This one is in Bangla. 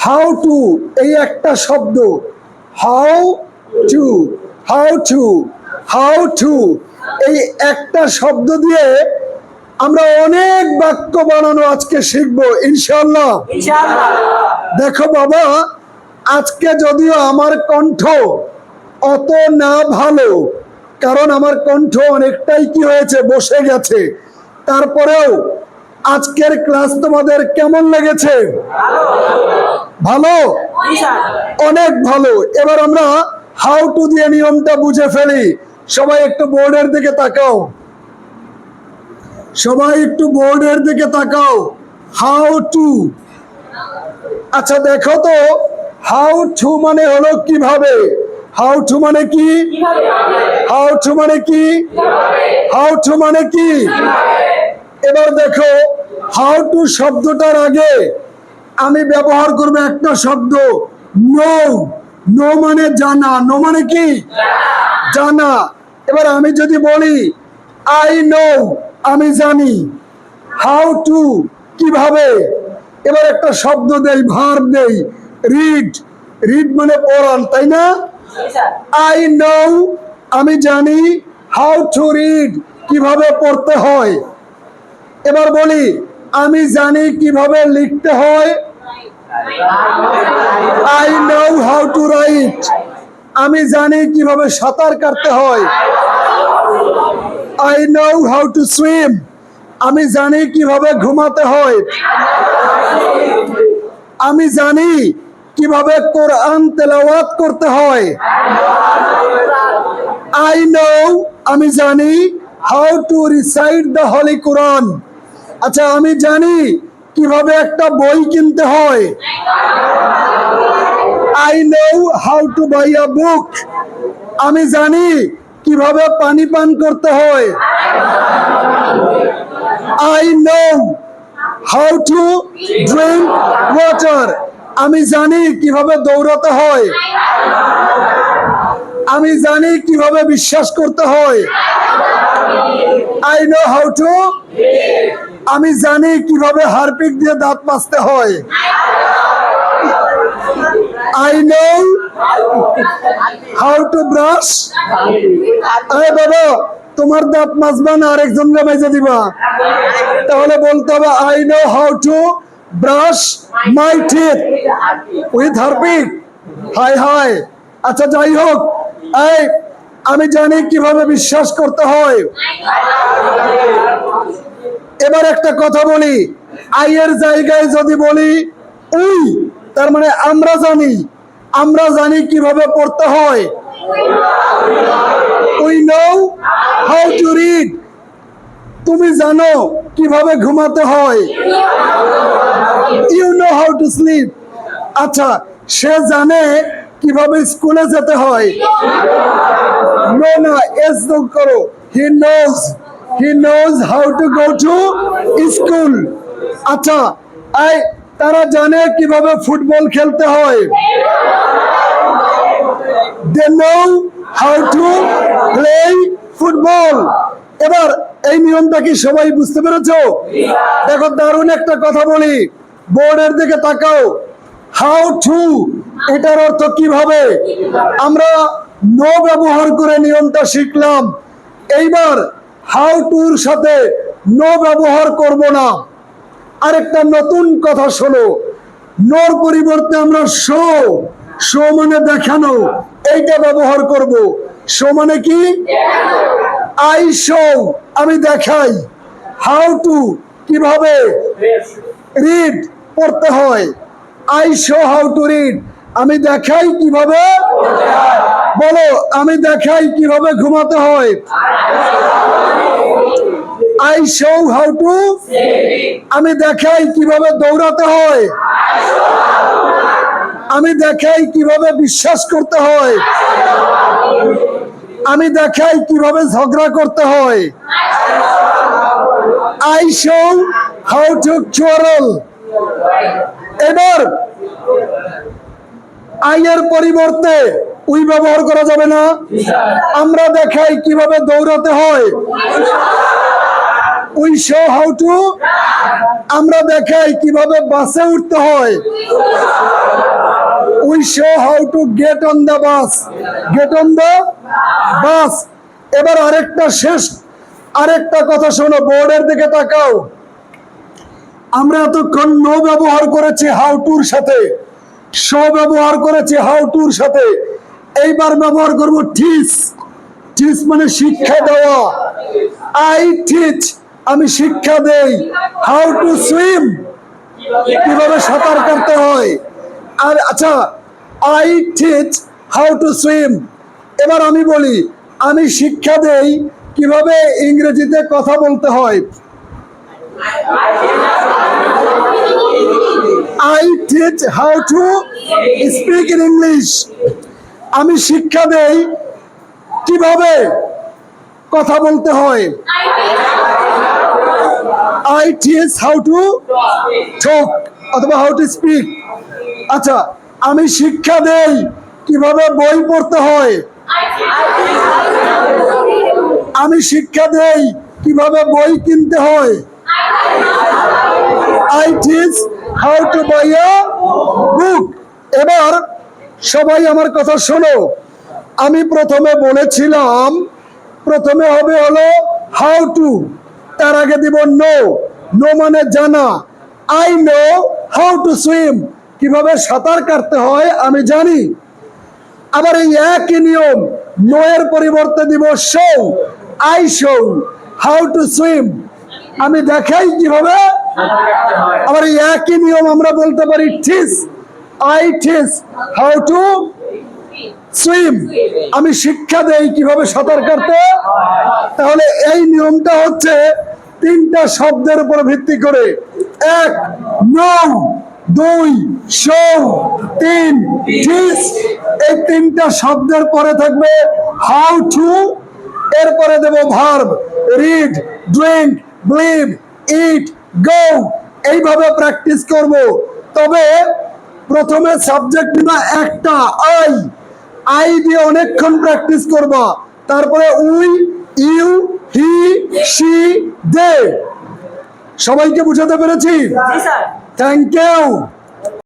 হাউ টু, এই একটা শব্দ, how to, how to, how to, এই একটা শব্দ দিয়ে আমরা অনেক বাক্য বানানো আজকে শিখবো ইনশাআল্লাহ। দেখো বাবা, আজকে যদিও আমার কণ্ঠ অত না ভালো, কারণ আমার কণ্ঠ অনেকটাই কি হয়েছে, বসে গেছে, তারপরেও আজকের ক্লাস তোমাদের কেমন লেগেছে? ভালো, অনেক ভালো। এবার আমরা হাউ টু দিয়ে নিয়মটা বুঝে ফেলি। সবাই একটু বোর্ডের দিকে তাকাও, সবাই একটু বোর্ডের দিকে তাকাও। হাউ টু, আচ্ছা দেখো তো, হাউ টু মানে হলো কিভাবে। হাউ টু মানে কি? হাউ টু মানে কি? হাউ টু মানে কি? এবার দেখো, হাউ টু শব্দটার আগে আমি ব্যবহার করব একটা শব্দ, নো। নো মানে জানা, নো মানে কি? জানা। এবার আমি যদি বলি আই নো, আমি জানি। হাউ টু কিভাবে? এবার একটা শব্দ দেই, ভার্ব দেই, রিড। রিড মানে পড়ান, তাই না? আই নো, আমি জানি। হাউ টু রিড, কিভাবে পড়তে হয়। এবার বলি আমি জানি কিভাবে লিখতে হয়। I know how two right, আমি জানি কিভাবে সাঁতার কাটতে হয়। I know how to swim, আমি জানি কিভাবে ঘুমাতে হয়। আমি জানি কিভাবে কোরআন তেলাওয়াত করতে হয়। আই নো, আমি জানি how to recite the holy Quran. আচ্ছা, আমি জানি কিভাবে একটা বই কিনতে হয়। I know how to buy a book, আমি জানি কিভাবে পানি পান করতে হয়। I know how to drink water, আমি জানি কিভাবে দৌড়াতে হয়। আমি জানি কিভাবে বিশ্বাস করতে হয়। আই নো হাউ টু, আমি জানি কিভাবে হারপিক দিয়ে দাঁত মাজতে হয়। I know how two brush. আরে বাবা, তোমার দাঁত মাজবা না আরেকজনকে মেজে দিবা? তাহলে বলতে হবে I know how two brush my teeth with Harpic. High high. আচ্ছা যাই হোক, এই আমি জানি কিভাবে বিশ্বাস করতে হয়। এবার একটা কথা বলি, আইয়ের জায়গায় যদি বলি উই, তার মানে আমরা জানি। আমরা জানি কিভাবে পড়তে হয়। We know how to read, তুমি জানো কিভাবে ঘুমাতে হয়। You know how to sleep, আচ্ছা সে জানে কিভাবে স্কুলে যেতে হয়। নো না, এস যোগ করো, he knows. He knows how to go to school. আচ্ছা, এই তারা জানে কিভাবে ফুটবল খেলতে হয়। They know how to play football. এবার এই নিয়মটা কি সবাই বুঝতে পেরেছো? দেখো দারুণ একটা কথা বলি, বোর্ডের দিকে তাকাও। হাউ টু, এটার অর্থ কিভাবে। আমরা নো ব্যবহার করে নিয়মটা শিখলাম। এইবার হাউ টুর সাথে নো ব্যবহার করব না। আরেকটা নতুন কথা শোনো, নোর পরিবর্তে আমরা শো, শো মানে দেখানো, এইটা ব্যবহার করব। শো মানে কি? আই শো, আমি দেখাই। হাউ টু কিভাবে, রিড পড়তে হয়। I show how to read, আমি দেখাই কিভাবে, বলো আমি দেখাই কিভাবে ঘুমাতে হয়। আই শো হাউ টু, আমি দেখাই কিভাবে দৌড়াতে হয়। আমি দেখাই কিভাবে বিশ্বাস করতে হয়। আমি দেখাই কিভাবে ঝগড়া করতে হয়। I show how to quarrel. এবার আইয়ের পরিবর্তে উই ব্যবহার করা যাবে না। আমরা দেখাই কিভাবে দৌড়াতে হয়। উই শো হাউ টু, আমরা দেখাই কিভাবে বাসে উঠতে হয়। show how to get on the bus. Get on the bus. এবার আরেকটা কথা শোনো, বোর্ডের দিকে তাকাও। আমরা এতক্ষণ নো ব্যবহার করেছি হাউ টুর সাথে, শো ব্যবহার করেছি হাউ টুর সাথে। এইবার ব্যবহার করব টিচ। টিচ মানে শিক্ষা দেওয়া। আই টিচ, আমি শিক্ষা দেই। হাউ টু সুইম, কিভাবে সাঁতার কাটতে হয়। আর আচ্ছা, I teach how to swim. এবার আমি বলি, আমি শিক্ষা দেই কিভাবে ইংরেজিতে কথা বলতে হয়। I teach how to speak in English. আমি শিক্ষা দেই কিভাবে কথা বলতে হয়। I teach how to talk অথবা how to speak. আচ্ছা, আমি শিক্ষা দেই কিভাবে বই পড়তে হয়। আমি শিক্ষা দেই কিভাবে বই কিনতে হয়। I teach how to buy a book. এবার সবাই আমার কথা শোনো। আমি প্রথমে বলেছিলাম প্রথমে হলো হাউ টু, তার আগে দিব নো। নো মানে জানা। I know how to swim, কিভাবে সাঁতার কাটতে হয় আমি জানি। আবার এই একই নিয়ম, নো এর পরিবর্তে দিব show. I show how to swim, আমি দেখাই কিভাবে। আবার এই একই নিয়ম আমরা বলতে পারি teach. I teach how to swim, আমি শিক্ষা দেই কিভাবে সাঁতার কাটতে। তাহলে এই নিয়মটা হচ্ছে তিনটা শব্দের উপর ভিত্তি করে। এক নো, দুই শো, তিন টিচ। এই তিনটা শব্দের পরে থাকবে হাউ টু, এরপরে দেব ভার্ব রিড, ড্রিঙ্ক, বিলিভ, ইট, গো। এইভাবে প্র্যাকটিস করব। তবে প্রথমে সাবজেক্ট না একটা আই, আই দিয়ে অনেকক্ষণ প্র্যাকটিস করবা। তারপরে we, you, he, she, they. সবাইকে বুঝাতে পেরেছি? Thank you.